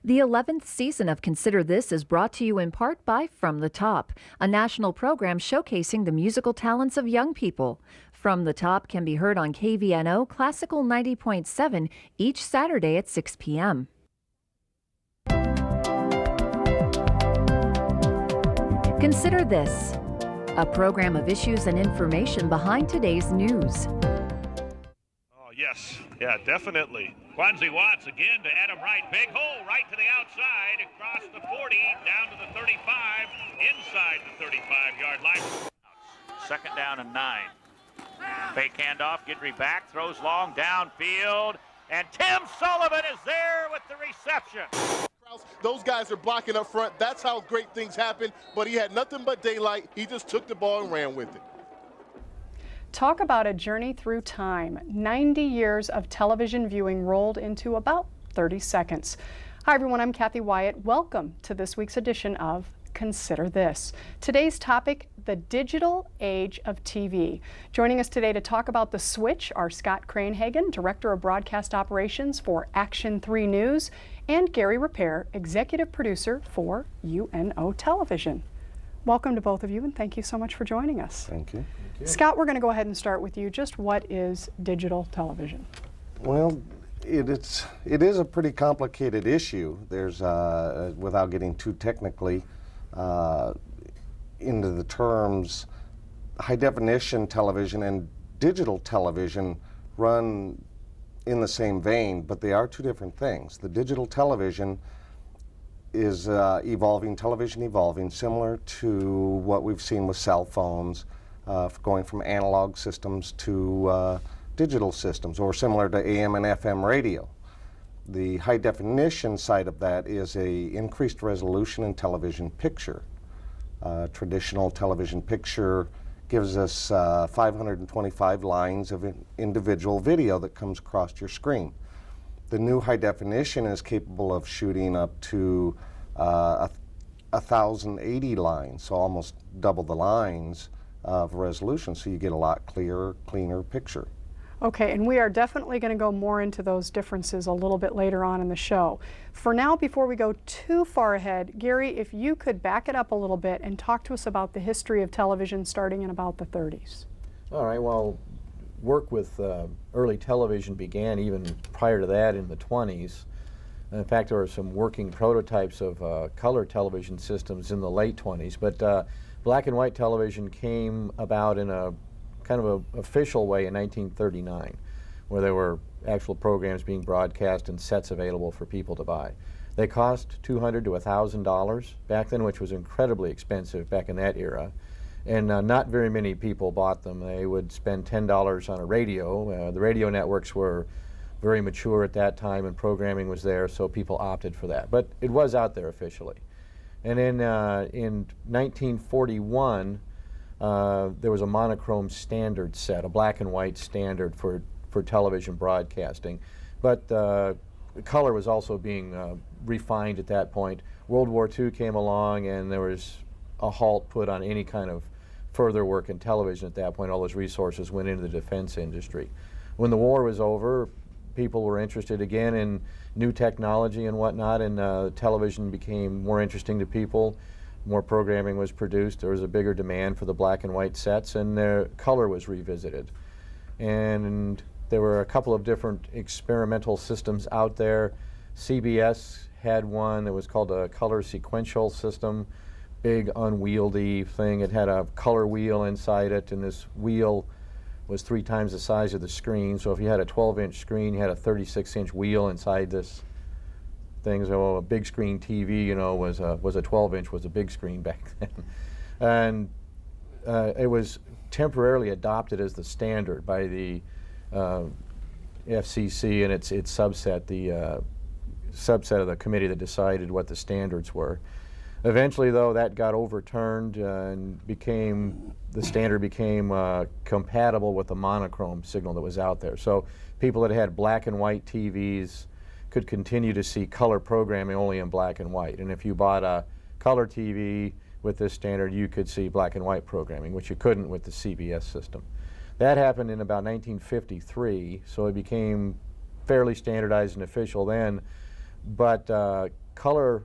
The 11th season of Consider This is brought to you in part by From the Top, a national program showcasing the musical talents of young people. From the Top can be heard on KVNO Classical 90.7 each Saturday at 6 p.m. Consider This, a program of issues and information behind today's news. Oh, yes. Yeah, definitely. Quincy Watts again to Adam Wright. Big hole right to the outside, across the 40, down to the 35, inside the 35-yard line. Second down and 9. Fake handoff, Guidry back, throws long downfield, and Tim Sullivan is there with the reception. Those guys are blocking up front. That's how great things happen, but he had nothing but daylight. He just took the ball and ran with it. Talk about a journey through time. 90 years of television viewing rolled into about 30 seconds. Hi everyone, I'm Kathy Wyatt. Welcome to this week's edition of Consider This. Today's topic, the digital age of TV. Joining us today to talk about the switch are Scott Cranehagen, Director of Broadcast Operations for Action 3 News, and Gary Repair, Executive Producer for UNO Television. Welcome to both of you, and thank you so much for joining us. Thank you. Scott, we're going to go ahead and start with you. Just what is digital television? Well, it is a pretty complicated issue. There's, without getting too technically into the terms, high definition television and digital television run in the same vein, but they are two different things. The digital television is television evolving, similar to what we've seen with cell phones, going from analog systems to digital systems, or similar to AM and FM radio. The high definition side of that is a increased resolution in television picture. Traditional television picture gives us 525 lines of individual video that comes across your screen. The new high definition is capable of shooting up to 1,080 lines, so almost double the lines of resolution, so you get a lot clearer, cleaner picture. Okay, and we are definitely going to go more into those differences a little bit later on in the show. For now, before we go too far ahead, Gary, if you could back it up a little bit and talk to us about the history of television starting in about the 30s. All right, well, work with early television began even prior to that in the 20s. In fact, there were some working prototypes of color television systems in the late 20s, but black and white television came about in a kind of a official way in 1939, where there were actual programs being broadcast and sets available for people to buy. They cost $200 to $1,000 back then, which was incredibly expensive back in that era. And not very many people bought them. They would spend $10 on a radio. The radio networks were very mature at that time and programming was there, so people opted for that. But it was out there officially. And then in 1941, there was a monochrome standard set, a black and white standard for television broadcasting. But color was also being refined at that point. World War II came along and there was a halt put on any kind of further work in television at that point. All those resources went into the defense industry. When the war was over, people were interested again in new technology and whatnot, and television became more interesting to people. More programming was produced. There was a bigger demand for the black and white sets, and their color was revisited. And there were a couple of different experimental systems out there. CBS had one that was called a color sequential system. Big unwieldy thing. It had a color wheel inside it, and this wheel was 3 times the size of the screen. So if you had a 12-inch screen, you had a 36-inch wheel inside this thing. So a big screen TV, you know, was a 12-inch was a big screen back then, and it was temporarily adopted as the standard by the FCC and its subset, the subset of the committee that decided what the standards were. Eventually, though, that got overturned and the standard became compatible with the monochrome signal that was out there. So people that had black and white TVs could continue to see color programming only in black and white. And if you bought a color TV with this standard, you could see black and white programming, which you couldn't with the CBS system. That happened in about 1953, so it became fairly standardized and official then. But color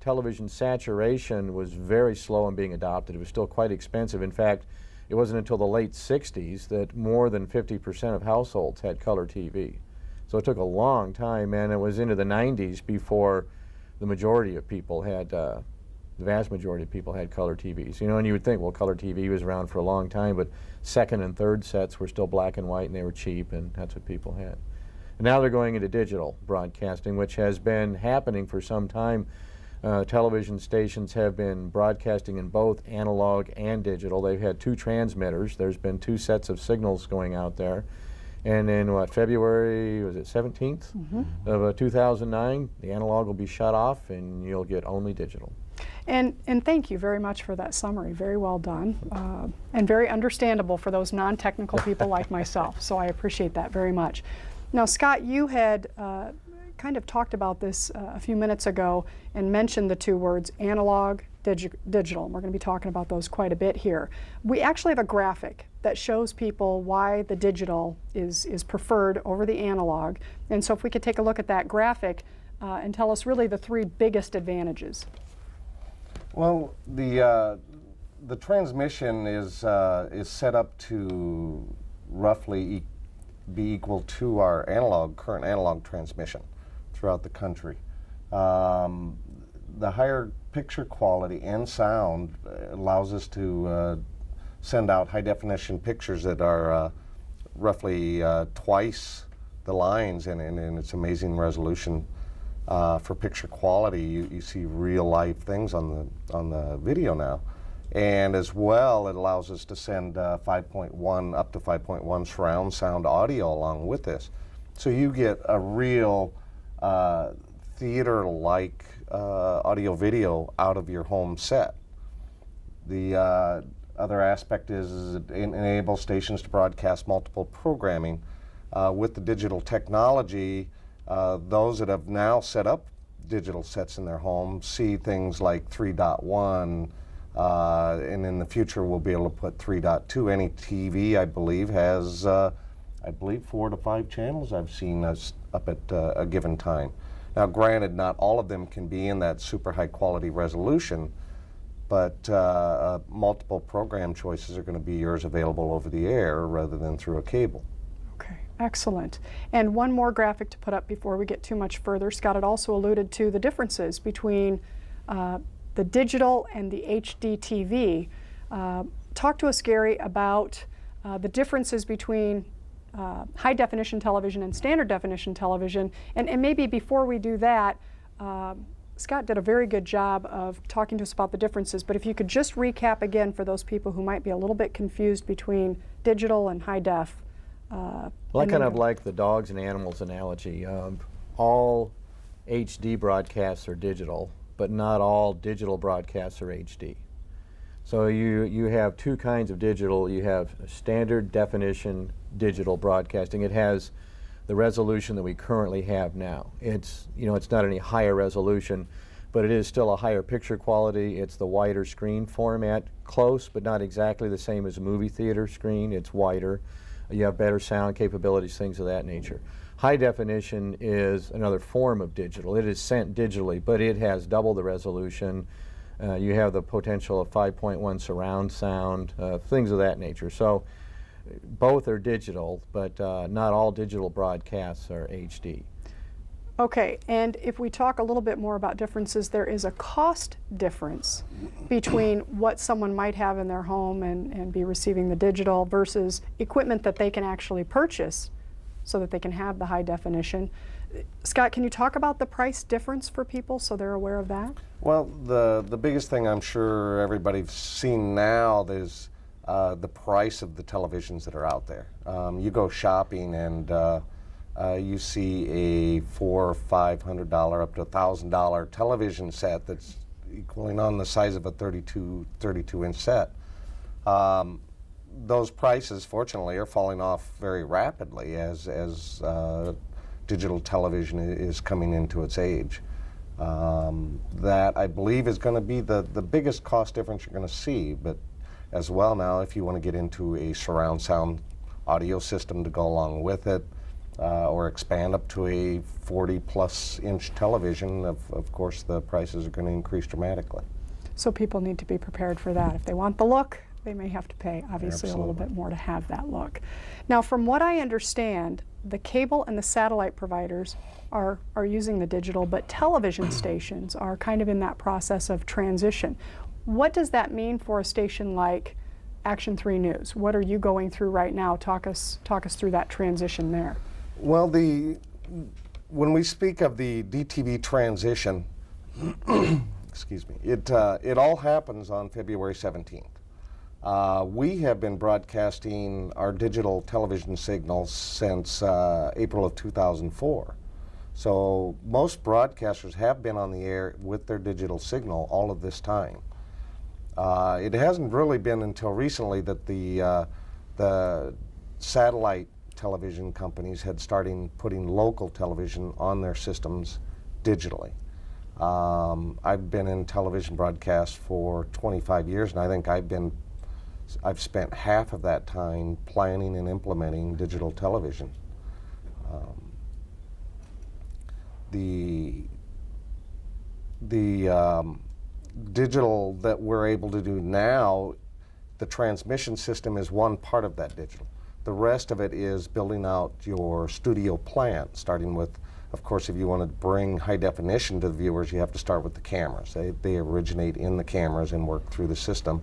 television saturation was very slow in being adopted. It was still quite expensive. In fact, it wasn't until the late 60s that more than 50% of households had color TV. So it took a long time, and it was into the 90s before the majority of people had, the vast majority of people had color TVs. You know, and you would think, well, color TV was around for a long time, but second and third sets were still black and white, and they were cheap, and that's what people had. And now they're going into digital broadcasting, which has been happening for some time. Television stations have been broadcasting in both analog and digital. They've had 2 transmitters. There's been 2 sets of signals going out there. And in February, was it 17th of 2009, the analog will be shut off and you'll get only digital. And thank you very much for that summary. Very well done, and very understandable for those non-technical people like myself. So I appreciate that very much. Now, Scott, you had kind of talked about this a few minutes ago and mentioned the 2 words analog, digital. We're going to be talking about those quite a bit here. We actually have a graphic that shows people why the digital is preferred over the analog. And so if we could take a look at that graphic and tell us really the 3 biggest advantages. Well, the transmission is set up to roughly be equal to our current analog transmission throughout the country. The higher picture quality and sound allows us to send out high definition pictures that are roughly twice the lines, and it's amazing resolution for picture quality. You see real life things on the video now. And as well, it allows us to send 5.1 up to 5.1 surround sound audio along with this. So you get a real theater-like audio video out of your home set. The other aspect is it enables stations to broadcast multiple programming. With the digital technology, those that have now set up digital sets in their home see things like 3.1, and in the future we'll be able to put 3.2. Any TV, I believe, has 4 to 5 channels I've seen up at a given time. Now, granted, not all of them can be in that super high quality resolution, but multiple program choices are going to be yours available over the air rather than through a cable. Okay, excellent. And one more graphic to put up before we get too much further. Scott had also alluded to the differences between the digital and the HD TV. Talk to us, Gary, about the differences between high definition television and standard definition television. And maybe before we do that, Scott did a very good job of talking to us about the differences, but if you could just recap again for those people who might be a little bit confused between digital and high def. Well, I kind of like the dogs and animals analogy. All HD broadcasts are digital, but not all digital broadcasts are HD. So you have 2 kinds of digital. You have standard definition digital broadcasting. It has the resolution that we currently have now. It's not any higher resolution, but it is still a higher picture quality. It's the wider screen format, close but not exactly the same as a movie theater screen. It's wider. You have better sound capabilities, things of that nature. High definition is another form of digital. It is sent digitally, but it has double the resolution. You have the potential of 5.1 surround sound, things of that nature. So both are digital, but not all digital broadcasts are HD. Okay, and if we talk a little bit more about differences, there is a cost difference between what someone might have in their home and be receiving the digital versus equipment that they can actually purchase so that they can have the high definition. Scott, can you talk about the price difference for people so they're aware of that? Well, the biggest thing I'm sure everybody's seen now is the price of the televisions that are out there. You go shopping and you see a $400 or $500 up to $1,000 television set that's equaling on the size of a 32-inch set. Those prices, fortunately, are falling off very rapidly as digital television is coming into its age. That, I believe, is going to be the biggest cost difference you're going to see. But as well now, if you want to get into a surround sound audio system to go along with it, or expand up to a 40+ inch television, of course the prices are going to increase dramatically. So people need to be prepared for that. If they want the look, they may have to pay obviously a little bit more to have that look. Now, from what I understand, the cable and the satellite providers are using the digital, but television stations are kind of in that process of transition. What does that mean for a station like Action 3 News? What are you going through right now? Talk us through that transition there. Well, when we speak of the DTV transition, excuse me, it all happens on February 17th. We have been broadcasting our digital television signals since April of 2004. So most broadcasters have been on the air with their digital signal all of this time. It hasn't really been until recently that the satellite television companies had started putting local television on their systems digitally. I've been in television broadcasts for 25 years, and I think I've spent half of that time planning and implementing digital television. The digital that we're able to do now, the transmission system is one part of that digital. The rest of it is building out your studio plant, starting with, of course, if you want to bring high definition to the viewers, you have to start with the cameras. They originate in the cameras and work through the system.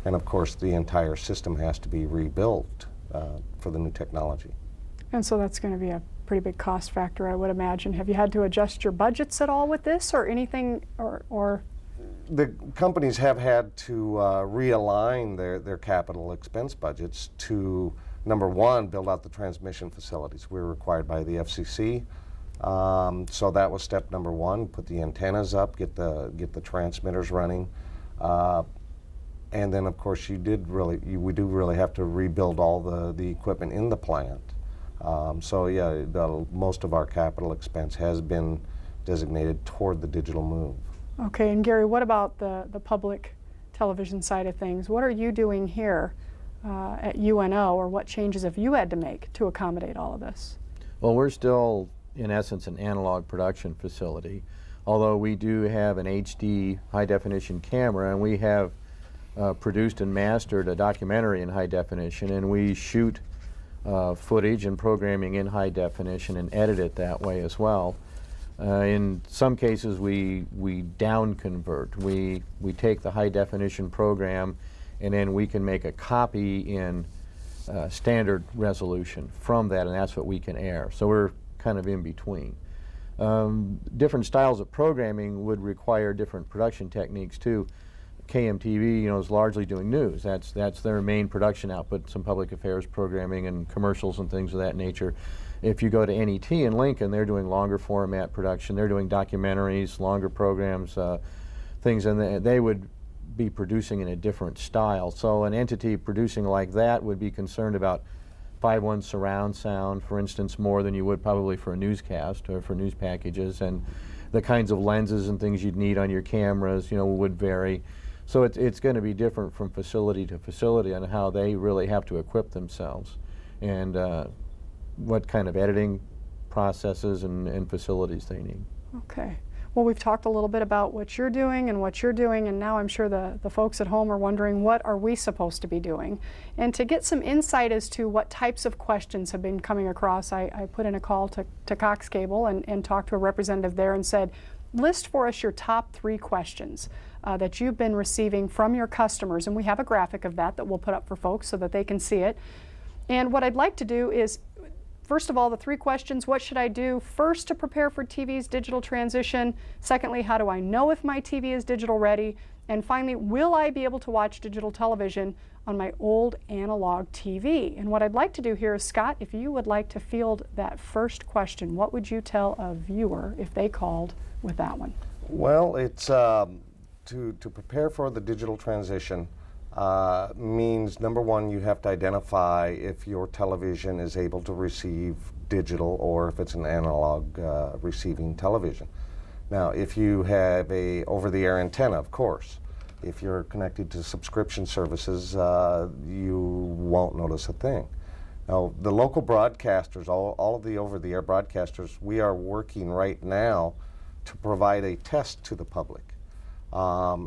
And of course, the entire system has to be rebuilt for the new technology. And so that's going to be a pretty big cost factor, I would imagine. Have you had to adjust your budgets at all with this, or anything, or? The companies have had to realign their capital expense budgets to, number one, build out the transmission facilities. We're required by the FCC. So that was step number one, put the antennas up, get the transmitters running. And then, of course, we do really have to rebuild all the equipment in the plant. So yeah, most of our capital expense has been designated toward the digital move. Okay, and Gary, what about the public television side of things? What are you doing here at UNO, or what changes have you had to make to accommodate all of this? Well, we're still, in essence, an analog production facility, although we do have an HD high-definition camera, and we have produced and mastered a documentary in high definition, and we shoot footage and programming in high definition and edit it that way as well. In some cases, we down convert. We take the high definition program, and then we can make a copy in standard resolution from that, and that's what we can air. So we're kind of in between. Different styles of programming would require different production techniques too. KMTV, is largely doing news. That's their main production output, some public affairs programming and commercials and things of that nature. If you go to NET in Lincoln, they're doing longer format production. They're doing documentaries, longer programs, things, and they would be producing in a different style. So an entity producing like that would be concerned about 5.1 surround sound, for instance, more than you would probably for a newscast or for news packages, and the kinds of lenses and things you'd need on your cameras, would vary. So it's going to be different from facility to facility on how they really have to equip themselves, and what kind of editing processes and facilities they need. Okay. Well, we've talked a little bit about what you're doing, and now I'm sure the folks at home are wondering, what are we supposed to be doing? And to get some insight as to what types of questions have been coming across, I put in a call to Cox Cable and talked to a representative there and said, list for us your top 3 questions that you've been receiving from your customers. And we have a graphic of that we'll put up for folks so that they can see it. And what I'd like to do is, first of all, the 3 questions: what should I do first to prepare for TV's digital transition? Secondly, how do I know if my TV is digital ready? And finally, will I be able to watch digital television on my old analog TV? And what I'd like to do here is, Scott, if you would like to field that first question, what would you tell a viewer if they called with that one? Well, it's to prepare for the digital transition means, number one, you have to identify if your television is able to receive digital or if it's an analog receiving television. Now, if you have a over-the-air antenna, of course, if you're connected to subscription services, you won't notice a thing. Now, the local broadcasters, all of the over-the-air broadcasters, we are working right now to provide a test to the public. We're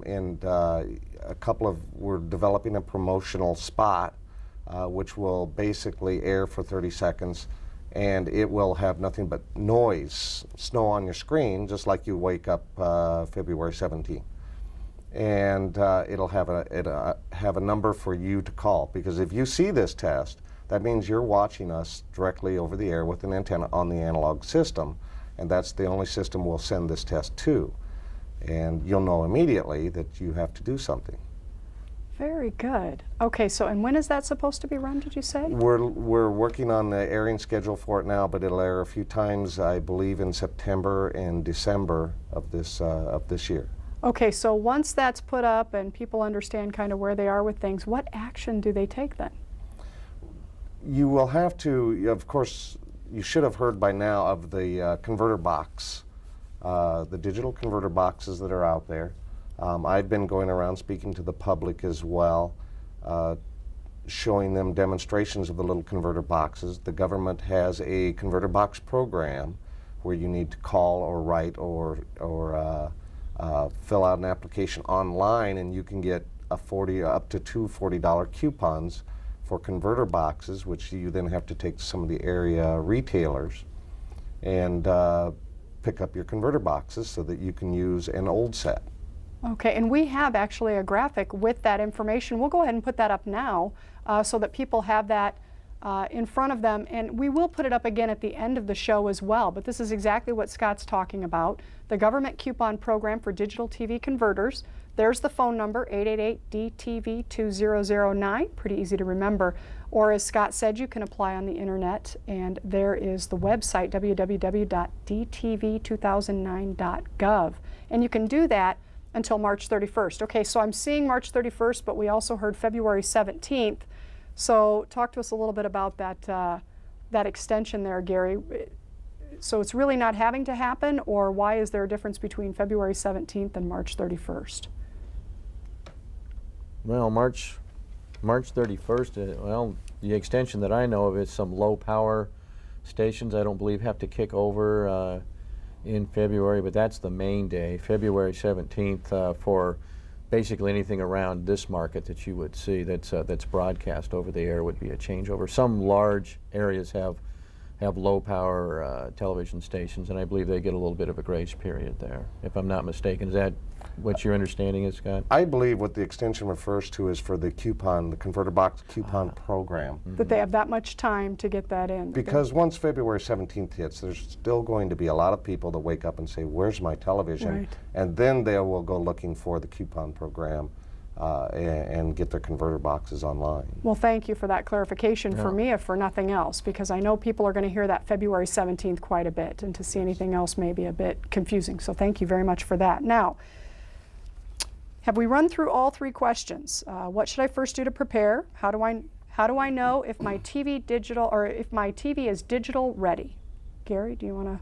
developing a promotional spot which will basically air for 30 seconds, and it will have nothing but noise, snow on your screen, just like you wake up February 17th. And it'll have a number for you to call, because if you see this test, that means you're watching us directly over the air with an antenna on the analog system, and that's the only system we'll send this test to. And you'll know immediately that you have to do something. Very good. Okay, so and when is that supposed to be run, did you say? We're working on the airing schedule for it now, but it'll air a few times, I believe, in September and December of this year. Okay, so once that's put up and people understand kind of where they are with things, what action do they take then? You will have to, of course, you should have heard by now of the converter box, the digital converter boxes that are out there. I've been going around speaking to the public as well, showing them demonstrations of the little converter boxes. The government has a converter box program where you need to call or write or fill out an application online, and you can get up to two $40 coupons for converter boxes, which you then have to take to some of the area retailers and pick up your converter boxes so that you can use an old set. Okay, and we have actually a graphic with that information. We'll go ahead and put that up now so that people have that in front of them, and we will put it up again at the end of the show as well. But this is exactly what Scott's talking about, the government coupon program for digital TV converters. There's the phone number, 888-DTV-2009, pretty easy to remember. Or as Scott said, you can apply on the internet, and there is the website, www.dtv2009.gov. And you can do that until March 31st. Okay, so I'm seeing March 31st, but we also heard February 17th. So talk to us a little bit about that extension there, Gary. So it's really not having to happen, or why is there a difference between February 17th and March 31st? Well, March 31st, well, the extension that I know of is some low power stations I don't believe have to kick over in February, but that's the main day. February 17th for basically anything around this market that you would see that's broadcast over the air would be a changeover. Some large areas have low power television stations, and I believe they get a little bit of a grace period there, if I'm not mistaken. Is that what your understanding is, Scott? I believe what the extension refers to is for the coupon, the converter box coupon program. That they have that much time to get that in. Because once February 17th hits, there's still going to be a lot of people that wake up and say, where's my television? Right. And then they will go looking for the coupon program and get their converter boxes online. Well, thank you for that clarification for me, if for nothing else, because I know people are going to hear that February 17th quite a bit, and to see anything else may be a bit confusing. So thank you very much for that. Now, have we run through all three questions? What should I first do to prepare? How do I know if my TV is digital ready? Gary, do you want to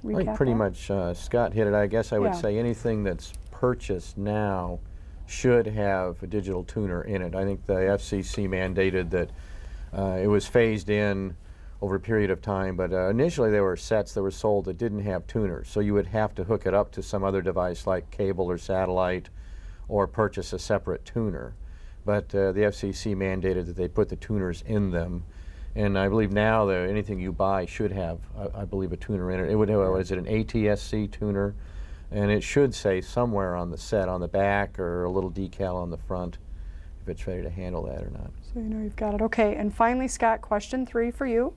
recap I think pretty that? much Scott hit it. I guess I would say anything that's purchased now should have a digital tuner in it. I think the FCC mandated that it was phased in over a period of time, but initially there were sets that were sold that didn't have tuners, so you would have to hook it up to some other device like cable or satellite, or purchase a separate tuner. But the FCC mandated that they put the tuners in them, and I believe now that anything you buy should have, I believe, a tuner in it. It would have, what is it, an ATSC tuner? And it should say somewhere on the set, on the back, or a little decal on the front, if it's ready to handle that or not. So you know you've got it. Okay, and finally, Scott, question 3 for you.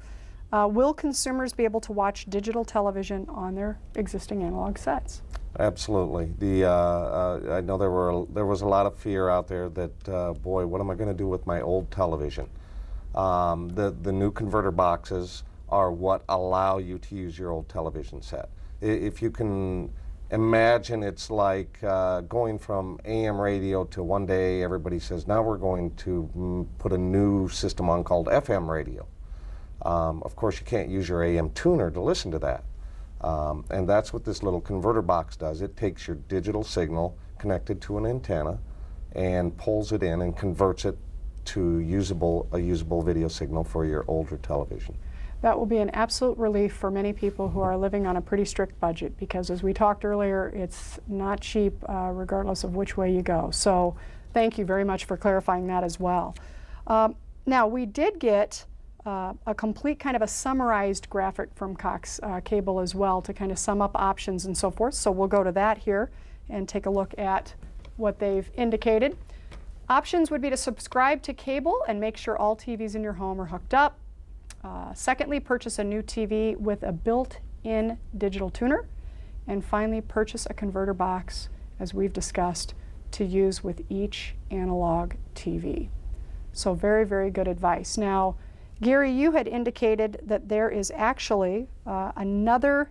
Will consumers be able to watch digital television on their existing analog sets? Absolutely. I know there was a lot of fear out there that, boy, what am I going to do with my old television? The new converter boxes are what allow you to use your old television set. If you can imagine, it's like going from AM radio to one day everybody says, now we're going to put a new system on called FM radio. Of course, you can't use your AM tuner to listen to that. And that's what this little converter box does. It takes your digital signal connected to an antenna and pulls it in and converts it to a usable video signal for your older television. That will be an absolute relief for many people who are living on a pretty strict budget, because as we talked earlier, it's not cheap regardless of which way you go. So thank you very much for clarifying that as well. Now, we did get a complete kind of a summarized graphic from Cox Cable as well to kind of sum up options and so forth. So we'll go to that here and take a look at what they've indicated. Options would be to subscribe to cable and make sure all TVs in your home are hooked up. Secondly, purchase a new TV with a built-in digital tuner. And finally, purchase a converter box, as we've discussed, to use with each analog TV. So very, very good advice. Now, Gary, you had indicated that there is actually another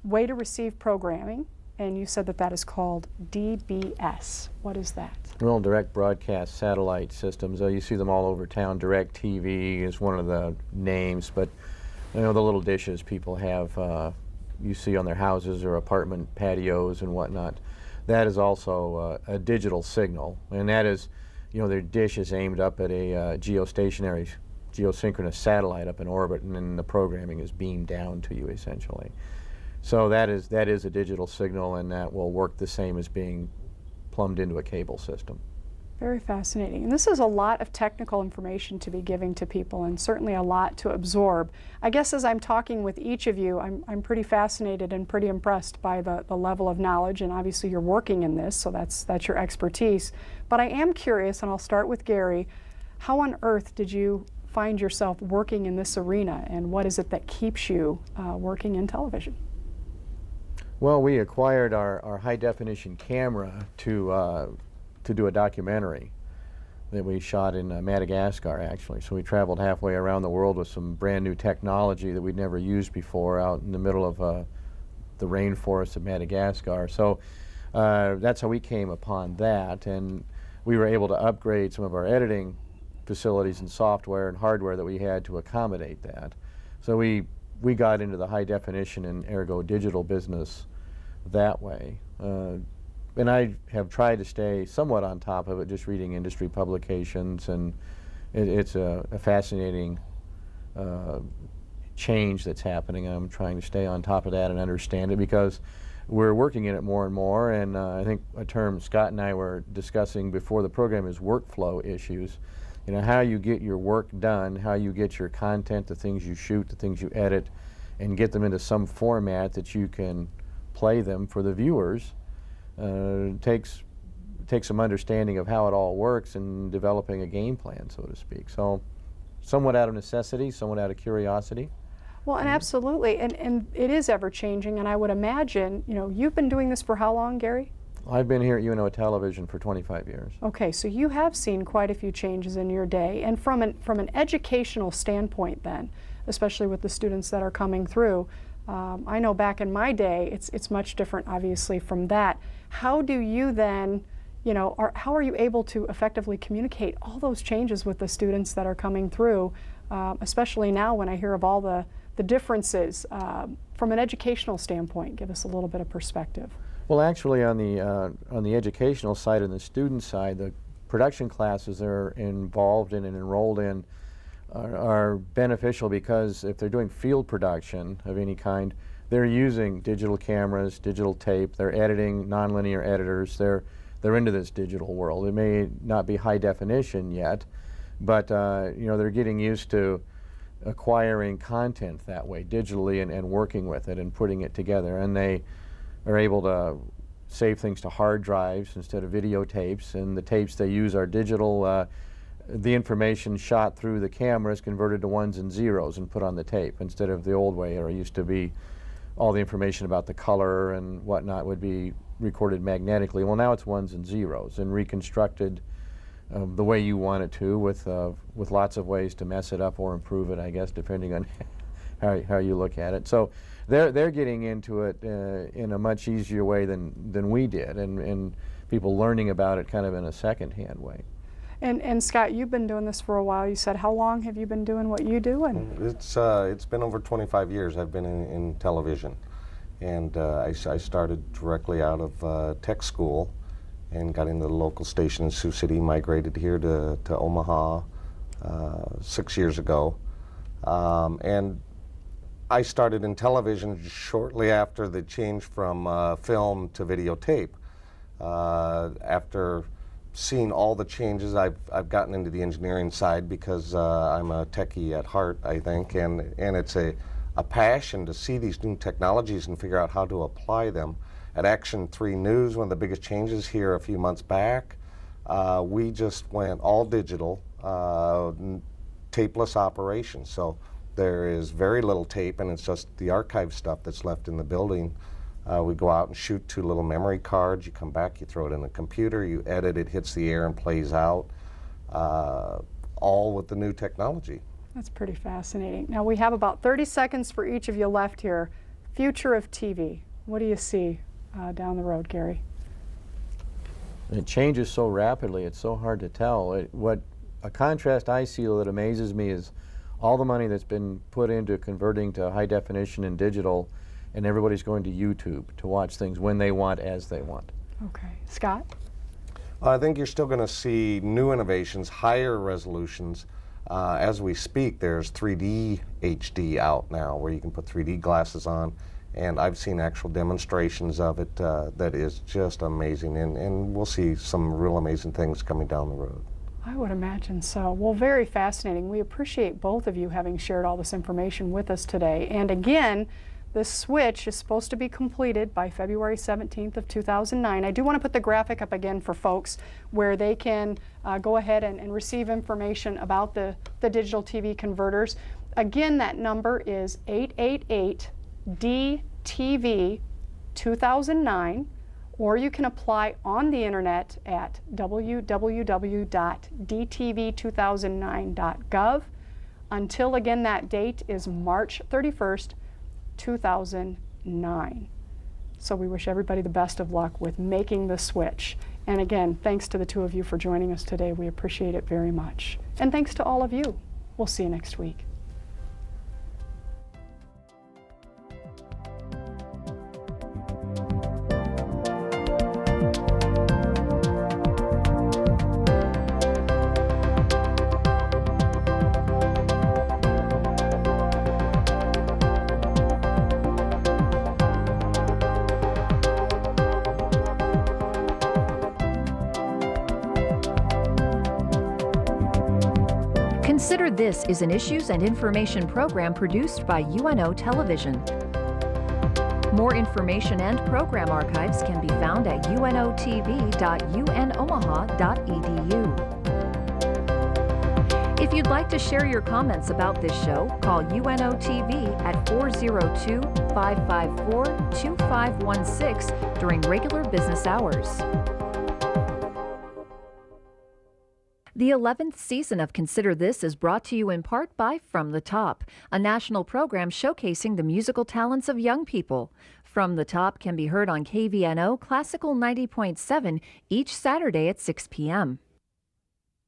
way to receive programming, and you said that that is called DBS. What is that? Well, direct broadcast satellite systems. You see them all over town. DirecTV is one of the names, but you know, the little dishes people have, you see on their houses or apartment patios and whatnot. That is also a digital signal, and that is, you know, their dish is aimed up at a geostationary, geosynchronous satellite up in orbit, and then the programming is beamed down to you essentially. So that is a digital signal, and that will work the same as being plumbed into a cable system. Very fascinating. And this is a lot of technical information to be giving to people, and certainly a lot to absorb. I guess as I'm talking with each of you, I'm pretty fascinated and pretty impressed by the level of knowledge, and obviously you're working in this, so that's your expertise. But I am curious, and I'll start with Gary, how on earth did you find yourself working in this arena, and what is it that keeps you working in television? Well, we acquired our high-definition camera to do a documentary that we shot in Madagascar, actually. So we traveled halfway around the world with some brand new technology that we'd never used before out in the middle of the rainforest of Madagascar. So that's how we came upon that, and we were able to upgrade some of our editing facilities and software and hardware that we had to accommodate that. So we got into the high definition and ergo digital business that way. And I have tried to stay somewhat on top of it, just reading industry publications, and it's a fascinating change that's happening. I'm trying to stay on top of that and understand it, because we're working in it more and more, and I think a term Scott and I were discussing before the program is workflow issues. You know, how you get your work done, how you get your content, the things you shoot, the things you edit, and get them into some format that you can play them for the viewers. Takes some understanding of how it all works and developing a game plan, so to speak. So somewhat out of necessity, somewhat out of curiosity. Well, and absolutely, and it is ever changing, and I would imagine, you know, you've been doing this for how long, Gary? I've been here at UNO Television for 25 years. Okay, so you have seen quite a few changes in your day, and from an educational standpoint then, especially with the students that are coming through, I know back in my day, it's much different obviously from that. How do you then, you know, how are you able to effectively communicate all those changes with the students that are coming through, especially now when I hear of all the differences from an educational standpoint? Give us a little bit of perspective. Well, actually, on the educational side and the student side, the production classes they're involved in and enrolled in are beneficial, because if they're doing field production of any kind, they're using digital cameras, digital tape, they're editing nonlinear editors, they're into this digital world. It may not be high definition yet, but you know, they're getting used to acquiring content that way digitally and working with it and putting it together, and they are able to save things to hard drives instead of videotapes, and the tapes they use are digital. The information shot through the camera is converted to ones and zeros and put on the tape, instead of the old way, or it used to be all the information about the color and whatnot would be recorded magnetically. Well, now it's ones and zeros and reconstructed the way you want it to, with lots of ways to mess it up or improve it, I guess, depending on how you look at it. So they're getting into it in a much easier way than we did, and people learning about it kind of in a second-hand way. And Scott, you've been doing this for a while. You said, how long have you been doing what you do? And it's been over 25 years I've been in television, and I started directly out of tech school and got into the local station in Sioux City, migrated here to Omaha, 6 years ago. And I started in television shortly after the change from film to videotape. After seeing all the changes, I've gotten into the engineering side because I'm a techie at heart, I think, and it's a passion to see these new technologies and figure out how to apply them. At Action 3 News, one of the biggest changes here a few months back, we just went all digital, tapeless operation. So there is very little tape, and it's just the archive stuff that's left in the building. We go out and shoot 2 little memory cards. You come back, you throw it in the computer, you edit it, hits the air and plays out, all with the new technology. That's pretty fascinating. Now we have about 30 seconds for each of you left here. Future of TV. What do you see down the road, Gary? It changes so rapidly, it's so hard to tell. What a contrast I see that amazes me is all the money that's been put into converting to high definition and digital, and everybody's going to YouTube to watch things when they want, as they want. Okay. Scott? I think you're still going to see new innovations, higher resolutions. As we speak, there's 3D HD out now where you can put 3D glasses on, and I've seen actual demonstrations of it that is just amazing, and we'll see some real amazing things coming down the road. I would imagine so. Well, very fascinating. We appreciate both of you having shared all this information with us today. And again, this switch is supposed to be completed by February 17th of 2009. I do want to put the graphic up again for folks where they can go ahead and receive information about the digital TV converters. Again, that number is 888-DTV-2009, or you can apply on the internet at www.dtv2009.gov. Until again, that date is March 31st, 2009. So we wish everybody the best of luck with making the switch. And again, thanks to the two of you for joining us today. We appreciate it very much. And thanks to all of you. We'll see you next week. Consider This is an issues and information program produced by UNO Television. More information and program archives can be found at unotv.unomaha.edu. If you'd like to share your comments about this show, call UNO TV at 402-554-2516 during regular business hours. The 11th season of Consider This is brought to you in part by From the Top, a national program showcasing the musical talents of young people. From the Top can be heard on KVNO Classical 90.7 each Saturday at 6 p.m.